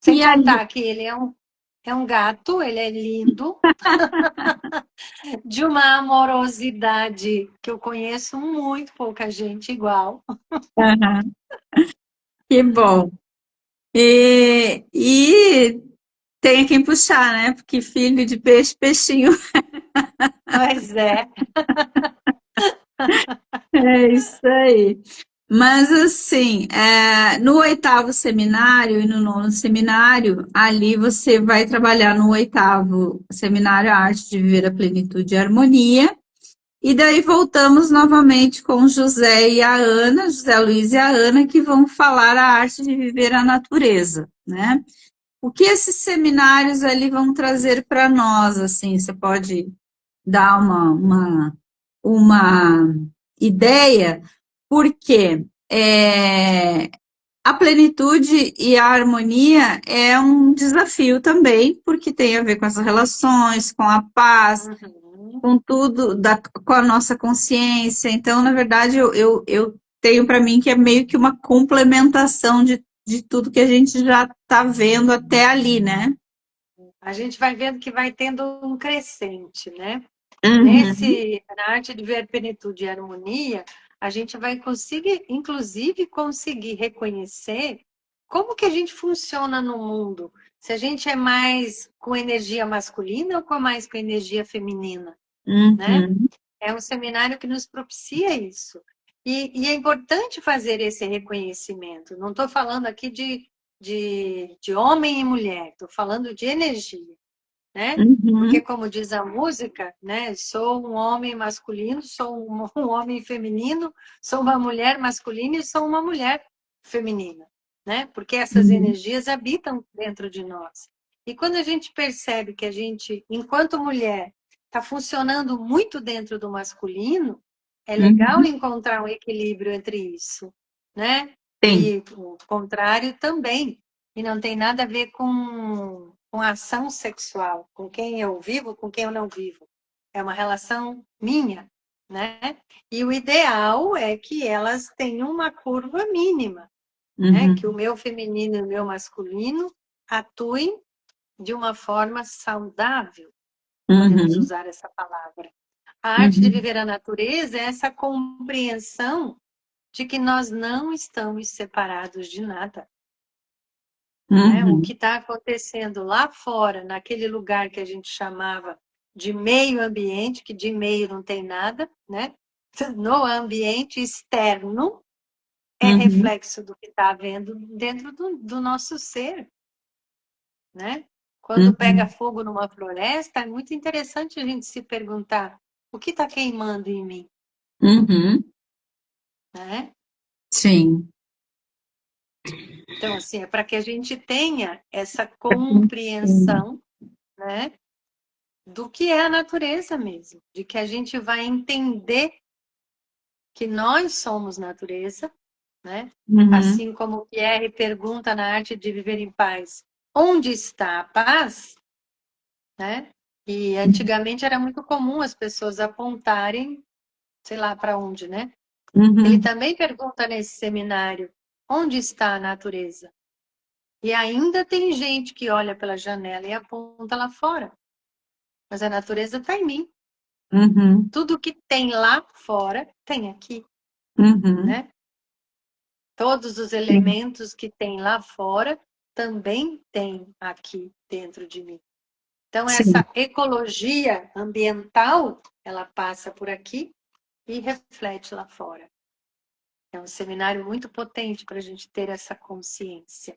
S2: Sem
S1: E ali,
S2: contar que ele é um gato, ele é lindo, de uma amorosidade que eu conheço muito pouca gente igual.
S1: aham, que bom. E tem quem puxar, né? Porque filho de peixe, peixinho.
S2: Pois é.
S1: É isso aí. Mas assim, no oitavo seminário e no nono seminário, ali você vai trabalhar no oitavo seminário a arte de viver a plenitude e a harmonia. E daí voltamos novamente com José e a Ana, José Luiz e a Ana, que vão falar a arte de viver a natureza, né? O que esses seminários ali vão trazer para nós, assim, você pode dar uma ideia, porque a plenitude e a harmonia é um desafio também, porque tem a ver com as relações, com a paz,
S2: Uhum.
S1: com tudo, com a nossa consciência. Então, na verdade, eu tenho para mim que é meio que uma complementação de tudo que a gente já está vendo até ali, né?
S2: A gente vai vendo que vai tendo um crescente, né?
S1: Uhum,
S2: Na arte de ver plenitude e harmonia, a gente vai conseguir, inclusive, conseguir reconhecer como que a gente funciona no mundo. Se a gente é mais com energia masculina ou mais com energia feminina, né?
S1: uhum,
S2: É um seminário que nos propicia isso. E é importante fazer esse reconhecimento. Não estou falando aqui de homem e mulher, estou falando de energia, né? Porque,
S1: uhum,
S2: como diz a música, né? Sou um homem masculino, sou um homem feminino, sou uma mulher masculina e sou uma mulher feminina, né? Porque essas
S1: uhum,
S2: energias habitam dentro de nós. E quando a gente percebe que a gente, enquanto mulher, está funcionando muito dentro do masculino, é legal
S1: uhum.
S2: encontrar um equilíbrio entre isso, né?
S1: Sim.
S2: E o contrário também. E não tem nada a ver com a ação sexual, com quem eu vivo, com quem eu não vivo. É uma relação minha, né? E o ideal é que elas tenham uma curva mínima, né?
S1: Uhum,
S2: Que o meu feminino e o meu masculino atuem de uma forma saudável, podemos
S1: uhum,
S2: usar essa palavra. A arte de
S1: uhum,
S2: viver a natureza é essa compreensão de que nós não estamos separados de nada. Né? O
S1: uhum,
S2: que está acontecendo lá fora, naquele lugar que a gente chamava de meio ambiente, que de meio não tem nada, né? No ambiente externo, é
S1: uhum,
S2: reflexo do que está havendo dentro do nosso ser, né? Quando pega
S1: uhum,
S2: fogo numa floresta, é muito interessante a gente se perguntar o que está queimando em mim,
S1: uhum.
S2: né?
S1: Sim.
S2: Então, assim, é para que a gente tenha essa
S1: Sim.
S2: compreensão, né? Do que é a natureza mesmo, de que a gente vai entender que nós somos natureza, né?
S1: Uhum,
S2: Assim como o Pierre pergunta na arte de viver em paz, onde está a paz, né? E antigamente era muito comum as pessoas apontarem, sei lá para onde, né? Ele
S1: uhum,
S2: também pergunta nesse seminário, onde está a natureza? E ainda tem gente que olha pela janela e aponta lá fora, mas a natureza está em mim.
S1: uhum,
S2: Tudo que tem lá fora tem aqui,
S1: uhum.
S2: né? Todos os
S1: Sim.
S2: elementos que tem lá fora também tem aqui dentro de mim. Então,
S1: Sim.
S2: essa ecologia ambiental, ela passa por aqui e reflete lá fora. É um seminário muito potente para a gente ter essa consciência.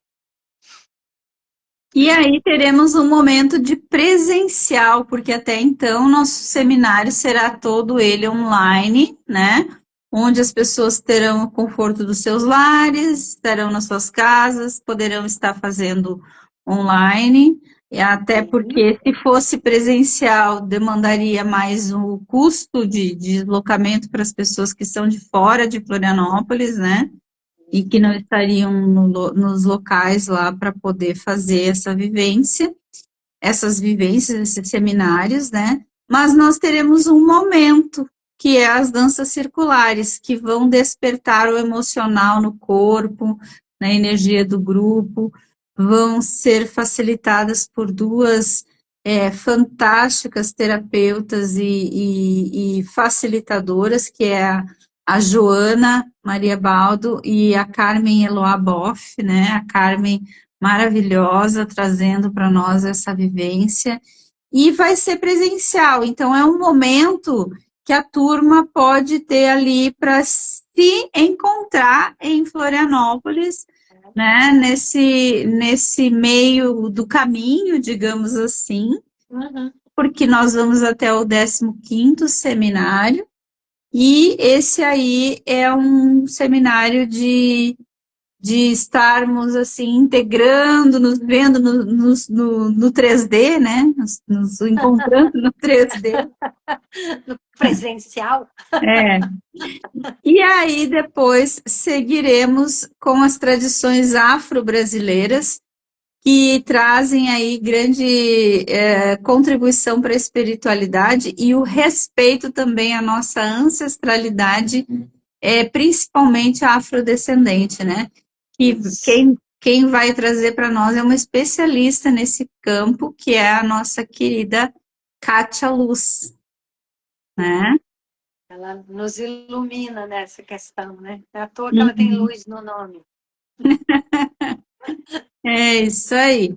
S1: E aí teremos um momento de presencial, porque até então nosso seminário será todo ele online, né? Onde as pessoas terão o conforto dos seus lares, estarão nas suas casas, poderão estar fazendo online, e até
S2: Sim.
S1: porque se fosse presencial, demandaria mais o custo de deslocamento para as pessoas que são de fora de Florianópolis, né? E que não estariam nos locais lá para poder fazer essa vivência, essas vivências, esses seminários, né? Mas nós teremos um momento que é as danças circulares, que vão despertar o emocional no corpo, na energia do grupo, vão ser facilitadas por duas fantásticas terapeutas e facilitadoras, que é a Joana Maria Baldo e a Carmen Eloá Boff, né? A Carmen maravilhosa, trazendo para nós essa vivência. E vai ser presencial, então é um momento que a turma pode ter ali para se encontrar em Florianópolis, né, nesse meio do caminho, digamos assim, porque nós vamos até o 15º seminário, e esse aí é um seminário de estarmos assim integrando, nos vendo no 3D, né? Nos encontrando no 3D.
S2: No presencial.
S1: É. E aí depois seguiremos com as tradições afro-brasileiras, que trazem aí grande contribuição para a espiritualidade e o respeito também à nossa ancestralidade, principalmente a afrodescendente, né? E quem vai trazer para nós é uma especialista nesse campo, que é a nossa querida Kátia Luz, né?
S2: Ela nos ilumina nessa questão, né? É à toa que ela tem luz no nome.
S1: É isso aí.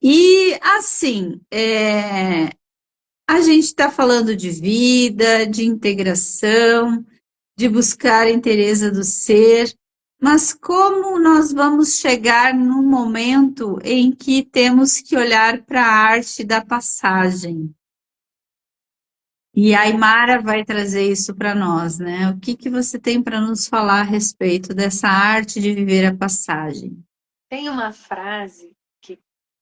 S1: E assim, a gente está falando de vida, de integração, de buscar a inteireza do ser, mas como nós vamos chegar num momento em que temos que olhar para a arte da passagem? E a Aymara vai trazer isso para nós, né? O que você tem para nos falar a respeito dessa arte de viver a passagem?
S2: Tem uma frase que,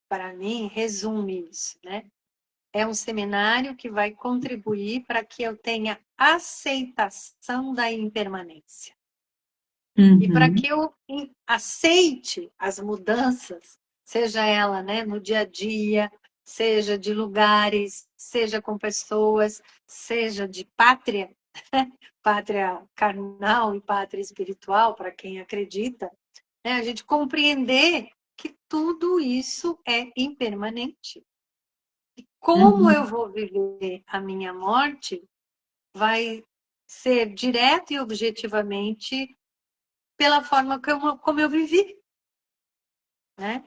S2: para mim, resume isso, né? É um seminário que vai contribuir para que eu tenha aceitação da impermanência. E para que eu aceite as mudanças, seja ela, né, no dia a dia, seja de lugares, seja com pessoas, seja de pátria, pátria carnal e pátria espiritual, para quem acredita, né, a gente compreender que tudo isso é impermanente. E como eu vou viver a minha morte vai ser direto e objetivamente pela forma como eu vivi, né?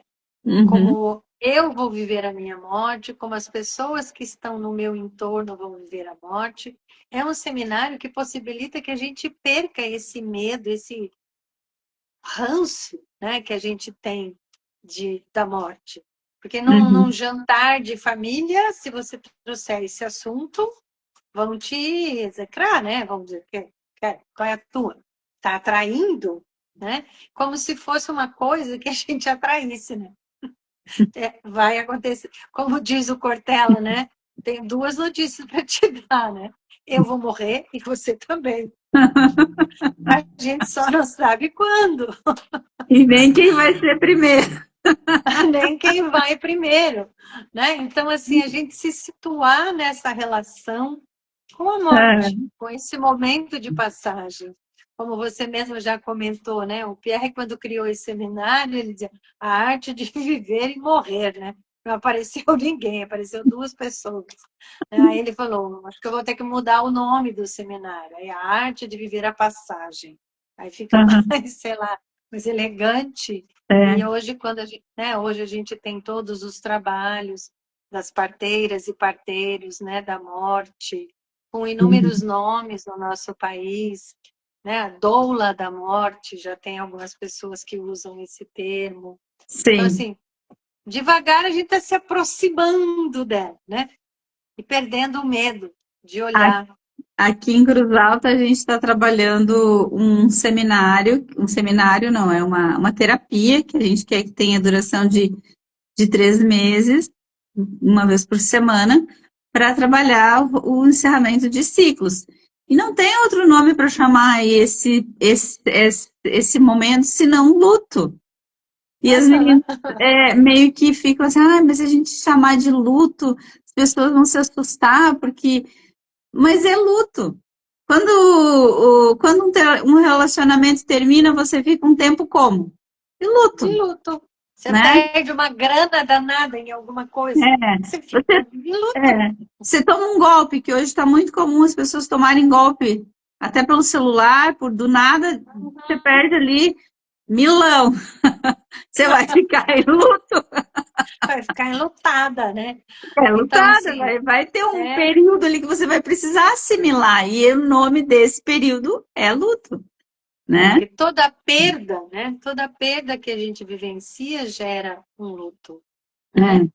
S2: Como eu vou viver a minha morte, como as pessoas que estão no meu entorno vão viver a morte. É um seminário que possibilita que a gente perca esse medo, esse ranço, né, que a gente tem da morte. Porque num jantar de família, se você trouxer esse assunto, vão te execrar, né? Vão dizer, qual é a tua? Está atraindo, né? Como se fosse uma coisa que a gente atraísse, né? Vai acontecer. Como diz o Cortella, né? Tem duas notícias para te dar, né? Eu vou morrer e você também. A gente só não sabe quando.
S1: E nem quem vai ser primeiro.
S2: Nem quem vai primeiro, né? Então, assim, a gente se situar nessa relação com a morte, com esse momento de passagem. Como você mesmo já comentou, né? O Pierre, quando criou esse seminário, ele dizia a arte de viver e morrer, né? Não apareceu ninguém, apareceu duas pessoas. Aí ele falou, acho que eu vou ter que mudar o nome do seminário. Aí a arte de viver a passagem. Aí fica mais, sei lá, mais elegante. E hoje, quando a gente, né, hoje a gente tem todos os trabalhos das parteiras e parteiros, né, da morte, com inúmeros nomes no nosso país, né, a doula da morte, já tem algumas pessoas que usam esse termo.
S1: Sim.
S2: Então, assim, devagar a gente está se aproximando dela, né? E perdendo o medo de olhar.
S1: Aqui em Cruz Alta a gente está trabalhando um seminário não, é uma terapia que a gente quer que tenha duração de 3 meses, uma vez por semana, para trabalhar o encerramento de ciclos. E não tem outro nome para chamar esse momento senão luto. E as meninas meio que ficam assim, mas a gente chamar de luto, as pessoas vão se assustar, porque... Mas é luto. Quando um relacionamento termina, você fica um tempo como? De luto.
S2: De luto. Você
S1: né?
S2: perde uma grana danada em alguma coisa. Você fica de luto.
S1: Você toma um golpe, que hoje está muito comum as pessoas tomarem golpe, até pelo celular, do nada, você perde ali milão. Você vai ficar em luto.
S2: Vai ficar enlutada, né?
S1: É
S2: Então,
S1: lutada,
S2: assim,
S1: vai ter um
S2: é
S1: período ali que você vai precisar assimilar. E o nome desse período é luto, né?
S2: porque toda perda, né? Toda perda que a gente vivencia gera um luto, né?
S1: É.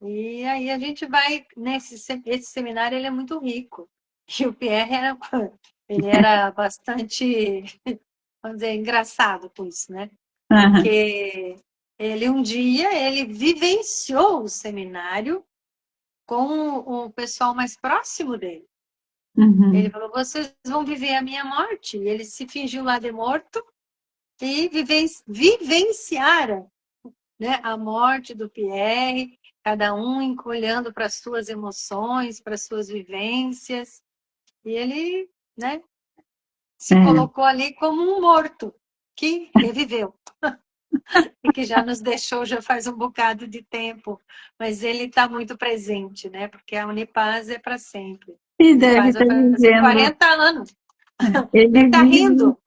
S2: E aí a gente vai esse seminário ele é muito rico. E o Pierre era, ele era bastante, vamos dizer, engraçado com isso, né?
S1: Aham.
S2: Porque ele um dia ele vivenciou o seminário com o pessoal mais próximo dele. Ele
S1: Uhum.
S2: falou: "Vocês vão viver a minha morte". E ele se fingiu lá de morto e vivenciaram, né, a morte do Pierre, cada um olhando para as suas emoções, para as suas vivências, e ele, né, se
S1: É.
S2: colocou ali como um morto que reviveu e que já nos deixou já faz um bocado de tempo, mas ele está muito presente, né? Porque a Unipaz é para sempre.
S1: E
S2: A
S1: deve
S2: Unipaz vai
S1: estar
S2: fazer
S1: vivendo.
S2: 40 anos. Ele
S1: Ele
S2: está
S1: vive,
S2: rindo.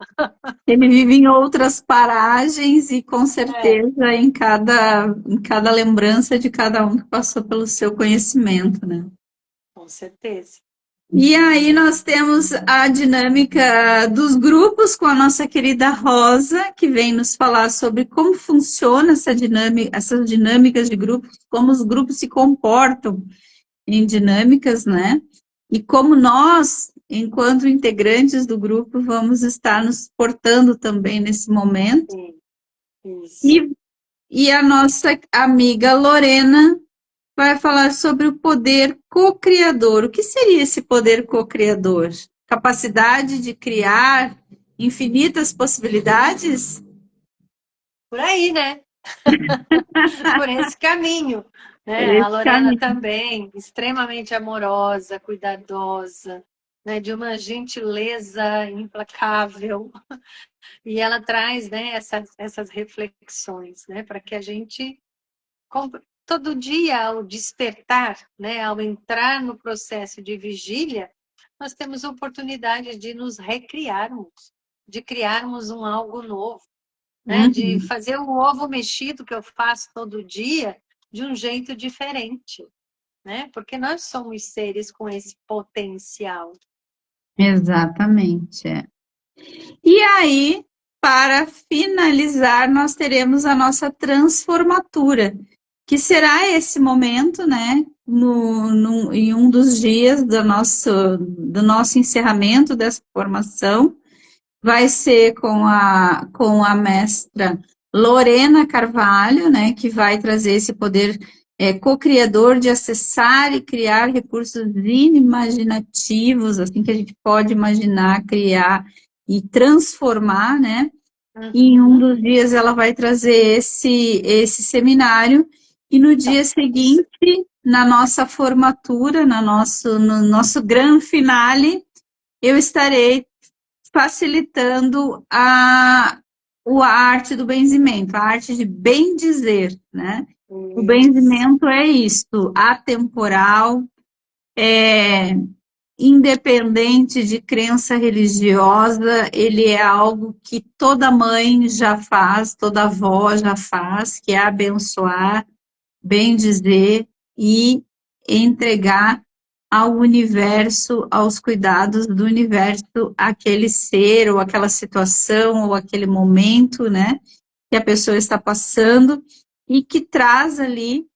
S1: ele vive em outras paragens e com
S2: É,
S1: certeza em cada lembrança de cada um que passou pelo seu conhecimento, né?
S2: com certeza.
S1: E aí nós temos a dinâmica dos grupos com a nossa querida Rosa, que vem nos falar sobre como funciona essa dinâmica, essas dinâmicas de grupos, como os grupos se comportam em dinâmicas, né? E como nós, enquanto integrantes do grupo, vamos estar nos portando também nesse momento.
S2: Sim, isso.
S1: E, e a nossa amiga Lorena vai falar sobre o poder co-criador. O que seria esse poder co-criador? Capacidade de criar infinitas possibilidades?
S2: Por aí, né? Por esse caminho,
S1: Por
S2: né? A
S1: esse
S2: Lorena
S1: caminho.
S2: também, extremamente amorosa, cuidadosa, né? De uma gentileza implacável. E ela traz, né, essas reflexões, né? Para que a gente, todo dia, ao despertar, né? Ao entrar no processo de vigília, nós temos oportunidade de nos recriarmos, de criarmos um algo novo, né? De
S1: Uhum,
S2: fazer o ovo mexido que eu faço todo dia de um jeito diferente, né? Porque nós somos seres com esse potencial.
S1: exatamente. É. E aí, para finalizar, nós teremos a nossa transformatura, que será esse momento, né? Em um dos dias do nosso encerramento dessa formação, vai ser com a mestra Lorena Carvalho, né, que vai trazer esse poder co-criador de acessar e criar recursos inimaginativos, assim que a gente pode imaginar, criar e transformar, né? E em um
S2: Uhum.
S1: dos dias ela vai trazer esse seminário e no dia
S2: Isso.
S1: seguinte, na nossa formatura, no nosso grande finale, eu estarei facilitando a arte do benzimento, a arte de bem dizer, né? O
S2: Isso.
S1: benzimento é isto, atemporal, independente de crença religiosa, ele é algo que toda mãe já faz, toda avó já faz, que é abençoar, bem dizer e entregar ao universo, aos cuidados do universo, aquele ser, ou aquela situação, ou aquele momento, né, que a pessoa está passando, e que traz ali,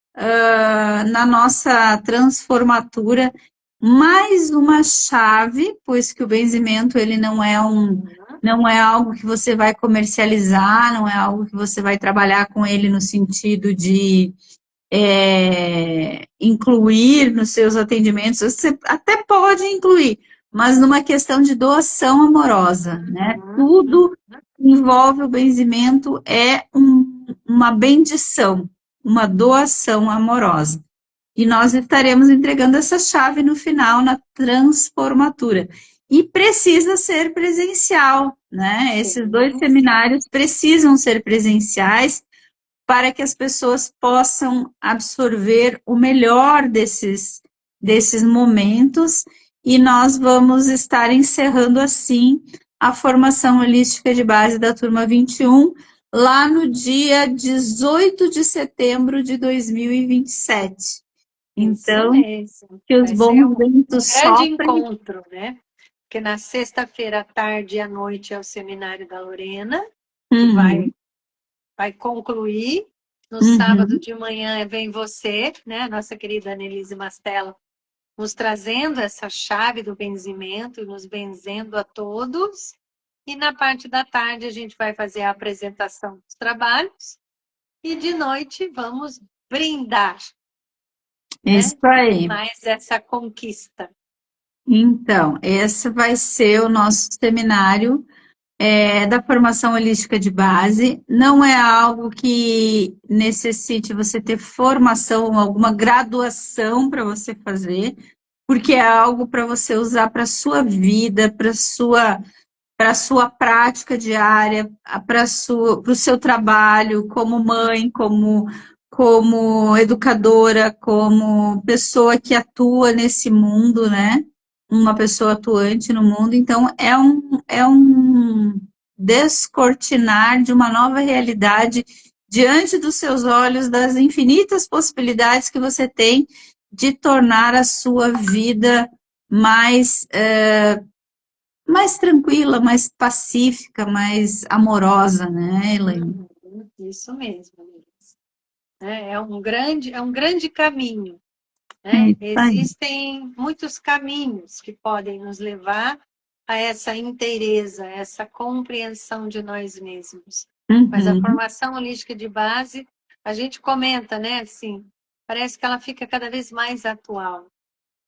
S1: na nossa transformatura, mais uma chave, pois que o benzimento, ele não é algo que você vai comercializar, não é algo que você vai trabalhar com ele no sentido de incluir nos seus atendimentos, você até pode incluir, mas numa questão de doação amorosa, né?
S2: Uhum.
S1: Tudo que envolve o benzimento é uma bendição, uma doação amorosa. E nós estaremos entregando essa chave no final, na transformatura. E precisa ser presencial, né? Esses dois
S2: Sim, sim.
S1: seminários precisam ser presenciais para que as pessoas possam absorver o melhor desses momentos. E nós vamos estar encerrando assim a formação holística de base da turma 21, lá no dia 18 de setembro de 2027.
S2: Isso
S1: Então,
S2: mesmo.
S1: que os
S2: Vai ser
S1: bons
S2: um
S1: ventos
S2: grande
S1: soprem.
S2: encontro, né? Porque na sexta-feira à tarde e à noite é o seminário da Lorena, que
S1: Uhum,
S2: vai concluir. No sábado
S1: uhum,
S2: de manhã vem você, né? Nossa querida Annelise Mastella, nos trazendo essa chave do benzimento, nos benzendo a todos. E na parte da tarde a gente vai fazer a apresentação dos trabalhos. E de noite vamos brindar,
S1: isso
S2: né?
S1: aí.
S2: Mais essa conquista.
S1: Então, esse vai ser o nosso seminário da formação holística de base. Não é algo que necessite você ter formação, alguma graduação para você fazer, porque é algo para você usar para a sua vida, para sua prática diária, para o seu trabalho como mãe, como educadora, como pessoa que atua nesse mundo, né? Uma pessoa atuante no mundo. Então, é um descortinar de uma nova realidade diante dos seus olhos, das infinitas possibilidades que você tem de tornar a sua vida mais tranquila, mais pacífica, mais amorosa, né, Elaine?
S2: Isso mesmo, Luiz. É um grande caminho,
S1: É
S2: né?
S1: isso aí.
S2: Existem muitos caminhos que podem nos levar a essa inteireza, essa compreensão de nós mesmos. Mas a
S1: Uhum,
S2: formação holística de base, a gente comenta, né? Assim, parece que ela fica cada vez mais atual.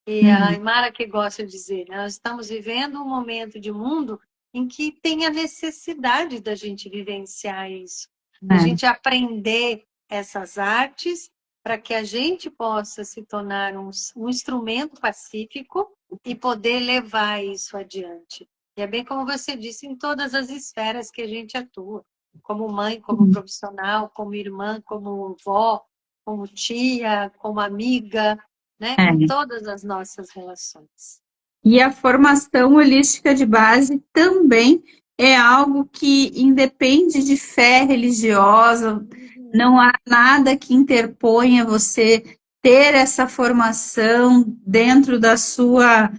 S2: E a
S1: uhum,
S2: Aymara que gosta de dizer, né? Nós estamos vivendo um momento de mundo em que tem a necessidade da gente vivenciar isso, da
S1: é.
S2: gente aprender essas artes para que a gente possa se tornar um instrumento pacífico e poder levar isso adiante. E é bem como você disse, em todas as esferas que a gente atua, como mãe, como profissional, como irmã, como vó, como tia, como amiga, né? Em
S1: É.
S2: todas as nossas relações.
S1: E a formação holística de base também é algo que independe de fé religiosa, não há nada que interponha você ter essa formação dentro da sua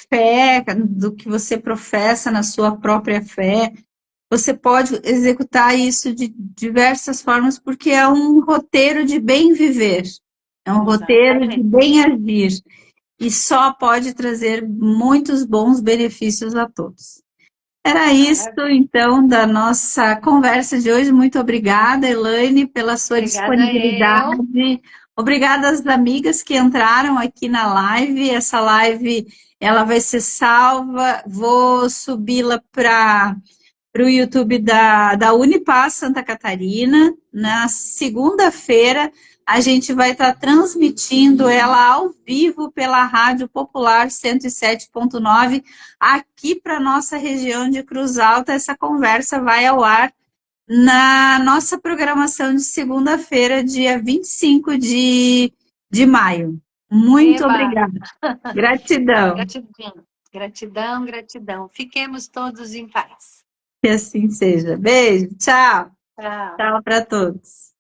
S1: fé, do que você professa na sua própria fé. Você pode executar isso de diversas formas, porque é um roteiro de bem viver, é um roteiro de
S2: Exatamente.
S1: bem agir e só pode trazer muitos bons benefícios a todos. Era isso,
S2: Maravilha.
S1: então, da nossa conversa de hoje. Muito obrigada, Elaine, pela sua
S2: Obrigada eu.
S1: disponibilidade. Obrigada às amigas que entraram aqui na live. Essa live, ela vai ser salva. Vou subi-la para o YouTube da Unipar Santa Catarina. Na segunda-feira, a gente vai estar transmitindo ela ao vivo pela Rádio Popular 107.9, aqui para a nossa região de Cruz Alta. Essa conversa vai ao ar na nossa programação de segunda-feira, dia 25 de maio. Muito
S2: Eba,
S1: obrigada. Gratidão.
S2: gratidão, gratidão, gratidão. Fiquemos todos em paz.
S1: Que assim seja. Beijo. Tchau.
S2: Tchau.
S1: Tchau para todos.